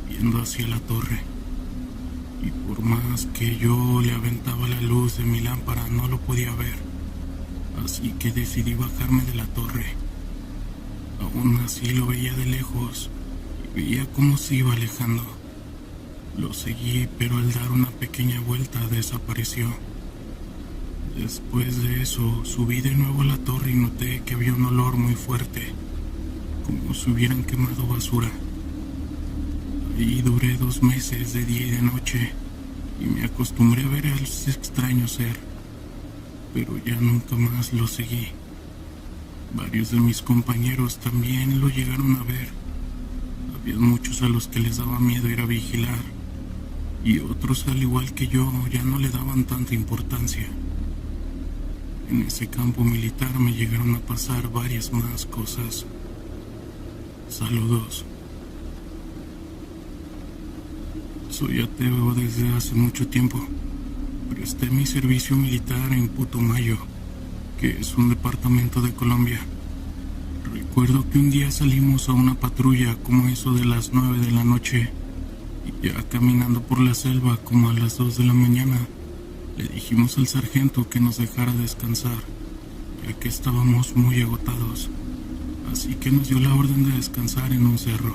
viendo hacia la torre. Y por más que yo le aventaba la luz de mi lámpara, no lo podía ver. Así que decidí bajarme de la torre. Aún así lo veía de lejos y veía cómo se iba alejando. Lo seguí, pero al dar una pequeña vuelta desapareció. Después de eso, subí de nuevo a la torre y noté que había un olor muy fuerte, como si hubieran quemado basura. Ahí duré 2 meses de día y de noche y me acostumbré a ver a ese extraño ser, pero ya nunca más lo seguí. Varios de mis compañeros también lo llegaron a ver. Había muchos a los que les daba miedo ir a vigilar, y otros, al igual que yo, ya no le daban tanta importancia. En ese campo militar me llegaron a pasar varias más cosas. Saludos. Soy ateo desde hace mucho tiempo. Presté mi servicio militar en Putumayo, que es un departamento de Colombia. Recuerdo que un día salimos a una patrulla como eso de las 9 de la noche, y ya caminando por la selva como a las 2 de la mañana, le dijimos al sargento que nos dejara descansar, ya que estábamos muy agotados. Así que nos dio la orden de descansar en un cerro.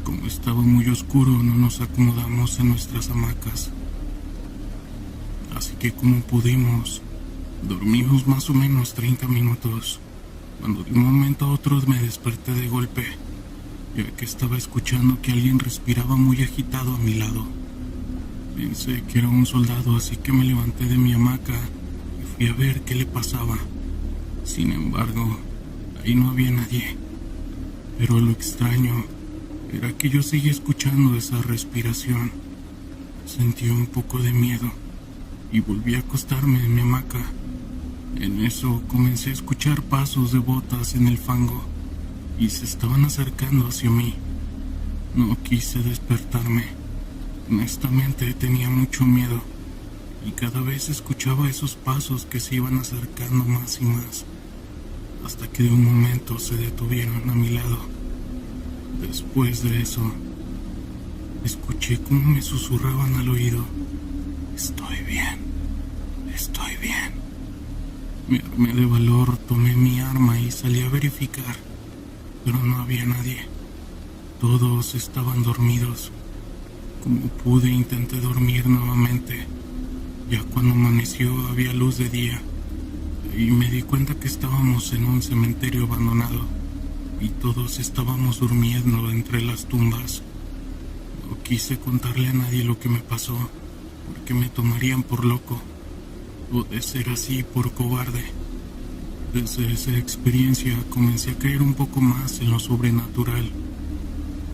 Como estaba muy oscuro, no nos acomodamos en nuestras hamacas. Así que como pudimos, dormimos más o menos 30 minutos, cuando de un momento a otro me desperté de golpe, ya que estaba escuchando que alguien respiraba muy agitado a mi lado. Pensé que era un soldado, así que me levanté de mi hamaca y fui a ver qué le pasaba. Sin embargo, ahí no había nadie. Pero lo extraño era que yo seguía escuchando esa respiración. Sentí un poco de miedo y volví a acostarme en mi hamaca. En eso comencé a escuchar pasos de botas en el fango y se estaban acercando hacia mí. No quise despertarme. Honestamente tenía mucho miedo y cada vez escuchaba esos pasos que se iban acercando más y más, hasta que de un momento se detuvieron a mi lado. Después de eso, escuché cómo me susurraban al oído: estoy bien, estoy bien. Me armé de valor, tomé mi arma y salí a verificar, pero no había nadie. Todos estaban dormidos. Como pude, intenté dormir nuevamente. Ya cuando amaneció había luz de día y me di cuenta que estábamos en un cementerio abandonado y todos estábamos durmiendo entre las tumbas. No quise contarle a nadie lo que me pasó porque me tomarían por loco, o de ser así, por cobarde. Desde esa experiencia comencé a creer un poco más en lo sobrenatural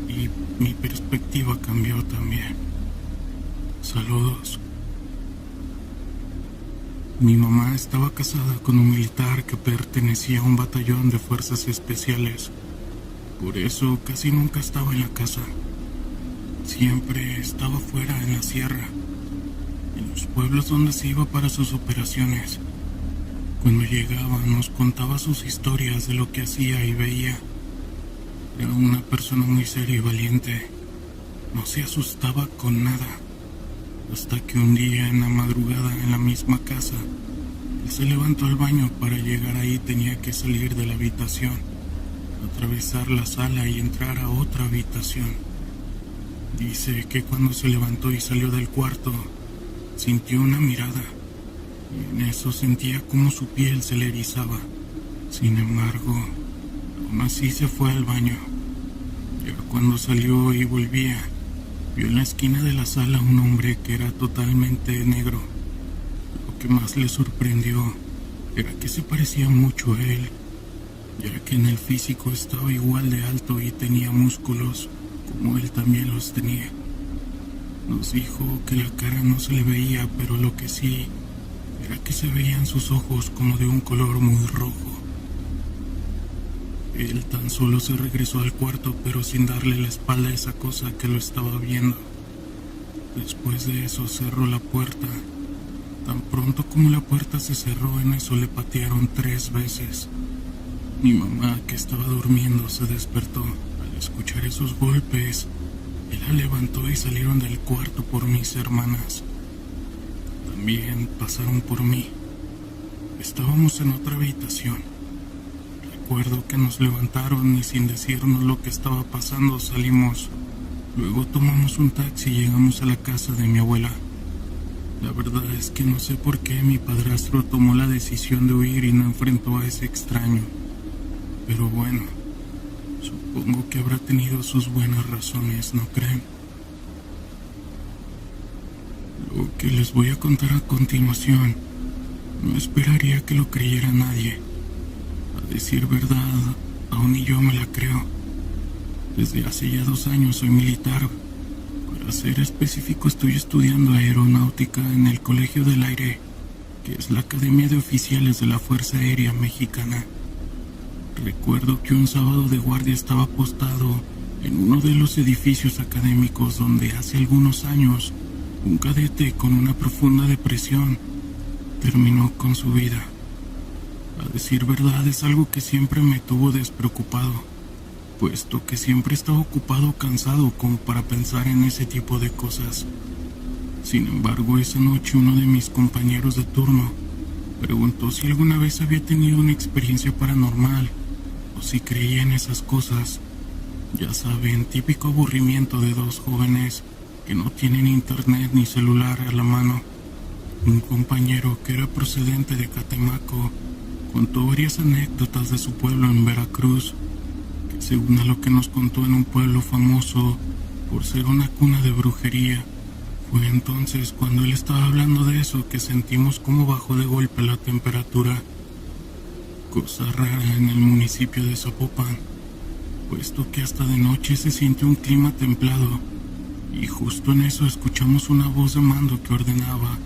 y mi perspectiva cambió también. Saludos. Mi mamá estaba casada con un militar que pertenecía a un batallón de fuerzas especiales. Por eso casi nunca estaba en la casa. Siempre estaba fuera en la sierra, en los pueblos donde se iba para sus operaciones. Cuando llegaba nos contaba sus historias de lo que hacía y veía. Era una persona muy seria y valiente. No se asustaba con nada. Hasta que un día en la madrugada en la misma casa, él se levantó al baño. Para llegar ahí tenía que salir de la habitación, atravesar la sala y entrar a otra habitación. Dice que cuando se levantó y salió del cuarto, sintió una mirada, y en eso sentía como su piel se le erizaba. Sin embargo, aún así se fue al baño. Ya cuando salió y volvía, vio en la esquina de la sala un hombre que era totalmente negro. Lo que más le sorprendió era que se parecía mucho a él, ya que en el físico estaba igual de alto y tenía músculos como él también los tenía. Nos dijo que la cara no se le veía, pero lo que sí era que se veían sus ojos como de un color muy rojo. Él tan solo se regresó al cuarto, pero sin darle la espalda a esa cosa que lo estaba viendo. Después de eso cerró la puerta. Tan pronto como la puerta se cerró, en eso le patearon 3 veces. Mi mamá, que estaba durmiendo, se despertó. Al escuchar esos golpes, él la levantó y salieron del cuarto por mis hermanas. También pasaron por mí. Estábamos en otra habitación. Recuerdo que nos levantaron y sin decirnos lo que estaba pasando salimos. Luego tomamos un taxi y llegamos a la casa de mi abuela. La verdad es que no sé por qué mi padrastro tomó la decisión de huir y no enfrentó a ese extraño. Pero bueno, supongo que habrá tenido sus buenas razones, ¿no creen? Lo que les voy a contar a continuación, no esperaría que lo creyera nadie. A decir verdad, aún ni yo me la creo. Desde hace ya 2 años soy militar. Para ser específico, estoy estudiando aeronáutica en el Colegio del Aire, que es la Academia de Oficiales de la Fuerza Aérea Mexicana. Recuerdo que un sábado de guardia estaba apostado en uno de los edificios académicos donde hace algunos años un cadete con una profunda depresión terminó con su vida. A decir verdad, es algo que siempre me tuvo despreocupado, puesto que siempre estaba ocupado o cansado como para pensar en ese tipo de cosas. Sin embargo, esa noche uno de mis compañeros de turno preguntó si alguna vez había tenido una experiencia paranormal o si creía en esas cosas. Ya saben, típico aburrimiento de 2 jóvenes que no tienen internet ni celular a la mano. Un compañero que era procedente de Catemaco contó varias anécdotas de su pueblo en Veracruz, que según a lo que nos contó, en un pueblo famoso por ser una cuna de brujería. Fue entonces cuando él estaba hablando de eso que sentimos como bajó de golpe la temperatura. Cosa rara en el municipio de Zapopan, puesto que hasta de noche se siente un clima templado. y justo en eso escuchamos una voz de mando que ordenaba: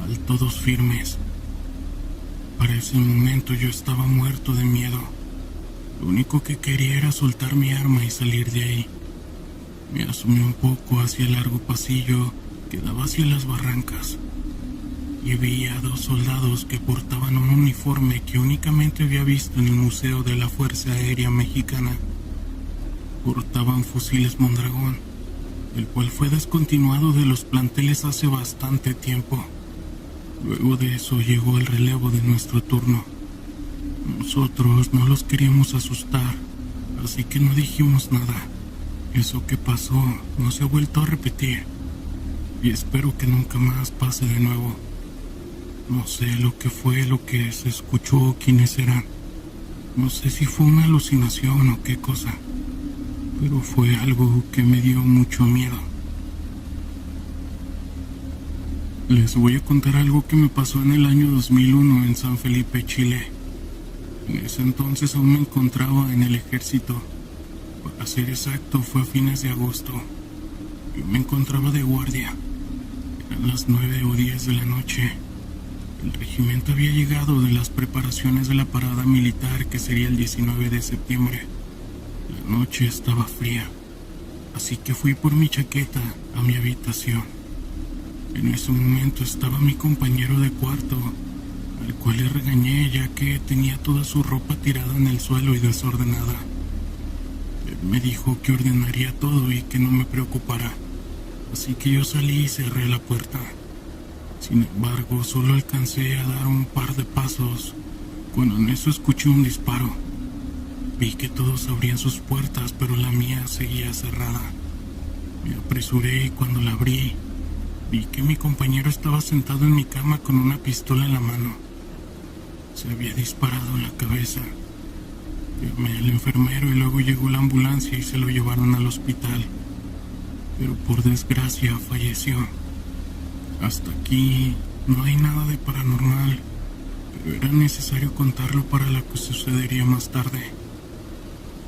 al todos firmes. Para ese momento yo estaba muerto de miedo. Lo único que quería era soltar mi arma y salir de ahí. Me asomé un poco hacia el largo pasillo que daba hacia las barrancas y vi a 2 soldados que portaban un uniforme que únicamente había visto en el Museo de la Fuerza Aérea Mexicana. Portaban fusiles Mondragón, el cual fue descontinuado de los planteles hace bastante tiempo. Luego de eso llegó el relevo de nuestro turno. Nosotros no los queríamos asustar, así que no dijimos nada. Eso que pasó no se ha vuelto a repetir y espero que nunca más pase de nuevo. No sé lo que fue, lo que se escuchó o quiénes eran. No sé si fue una alucinación o qué cosa, pero fue algo que me dio mucho miedo. Les voy a contar algo que me pasó en el año 2001 en San Felipe, Chile. En ese entonces aún me encontraba en el ejército. Para ser exacto, fue a fines de agosto. Yo me encontraba de guardia. Eran las 9 o 10 de la noche. El regimiento había llegado de las preparaciones de la parada militar, que sería el 19 de septiembre. La noche estaba fría, así que fui por mi chaqueta a mi habitación. En ese momento estaba mi compañero de cuarto, al cual le regañé ya que tenía toda su ropa tirada en el suelo y desordenada. Él me dijo que ordenaría todo y que no me preocupara, así que yo salí y cerré la puerta. Sin embargo, solo alcancé a dar un par de pasos cuando en eso escuché un disparo. Vi que todos abrían sus puertas, pero la mía seguía cerrada. Me apresuré y cuando la abrí, vi que mi compañero estaba sentado en mi cama con una pistola en la mano. Se había disparado en la cabeza. Llamé al enfermero y luego llegó la ambulancia y se lo llevaron al hospital. Pero por desgracia falleció. Hasta aquí no hay nada de paranormal, pero era necesario contarlo para lo que sucedería más tarde.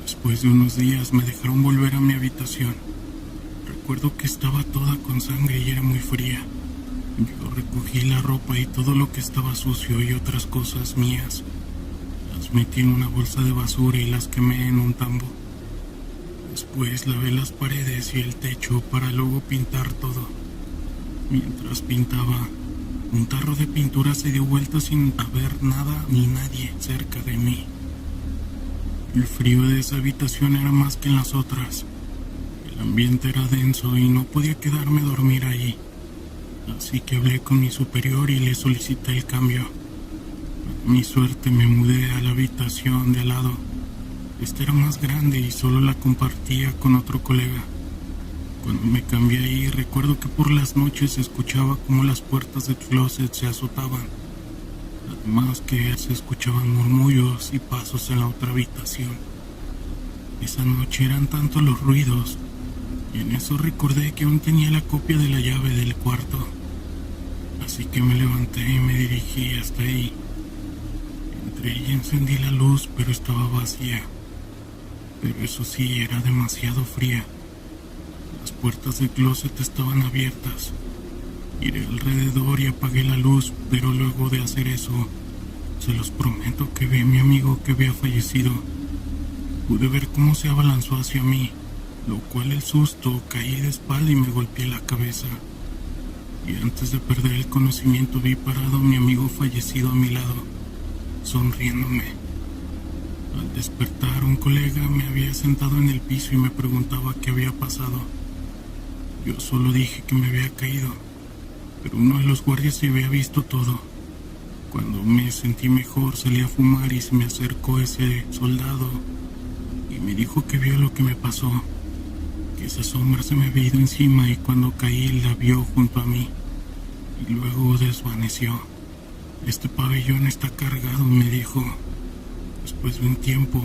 Después de unos días me dejaron volver a mi habitación. Recuerdo que estaba toda con sangre y era muy fría. Yo recogí la ropa y todo lo que estaba sucio y otras cosas mías. Las metí en una bolsa de basura y las quemé en un tambo. Después lavé las paredes y el techo para luego pintar todo. Mientras pintaba, un tarro de pintura se dio vuelta sin haber nada ni nadie cerca de mí. El frío de esa habitación era más que en las otras. El ambiente era denso y no podía quedarme a dormir ahí. Así que hablé con mi superior y le solicité el cambio. A mi suerte me mudé a la habitación de al lado. Esta era más grande y solo la compartía con otro colega. Cuando me cambié ahí, recuerdo que por las noches se escuchaba como las puertas del closet se azotaban. Además que se escuchaban murmullos y pasos en la otra habitación. Esa noche eran tantos los ruidos, y en eso recordé que aún tenía la copia de la llave del cuarto. Así que me levanté y me dirigí hasta ahí. Entré y encendí la luz, pero estaba vacía. Pero eso sí, era demasiado fría. Las puertas del closet estaban abiertas. Miré alrededor y apagué la luz, pero luego de hacer eso, se los prometo que vi a mi amigo que había fallecido. Pude ver cómo se abalanzó hacia mí, lo cual el susto, caí de espalda y me golpeé la cabeza. Y antes de perder el conocimiento vi parado a mi amigo fallecido a mi lado, sonriéndome. Al despertar, un colega me había sentado en el piso y me preguntaba qué había pasado. Yo solo dije que me había caído, pero uno de los guardias se había visto todo. Cuando me sentí mejor, salí a fumar y se me acercó ese soldado y me dijo que vio lo que me pasó, que esa sombra se me había ido encima y cuando caí la vio junto a mí y luego desvaneció. Este pabellón está cargado, me dijo. Después de un tiempo,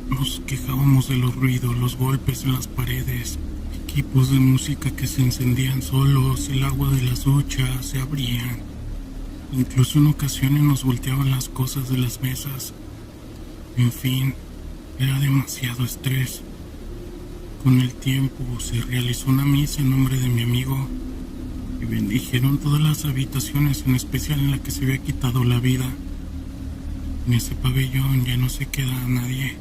nos quejábamos de los ruidos, los golpes en las paredes, equipos de música que se encendían solos, el agua de las duchas se abrían. Incluso en ocasiones nos volteaban las cosas de las mesas. En fin, era demasiado estrés. Con el tiempo se realizó una misa en nombre de mi amigo y bendijeron todas las habitaciones, en especial en la que se había quitado la vida. En ese pabellón ya no se queda nadie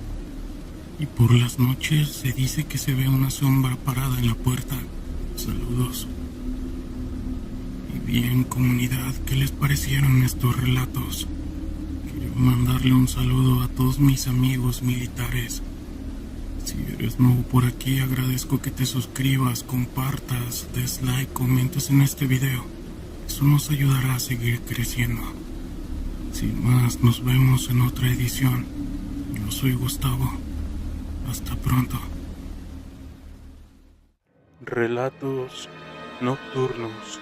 y por las noches se dice que se ve una sombra parada en la puerta. Saludos. Y bien, comunidad, ¿qué les parecieron estos relatos? Quiero mandarle un saludo a todos mis amigos militares. Si eres nuevo por aquí, agradezco que te suscribas, compartas, des like, comentes en este video. Eso nos ayudará a seguir creciendo. Sin más, nos vemos en otra edición. Yo soy Gustavo. Hasta pronto. Relatos nocturnos.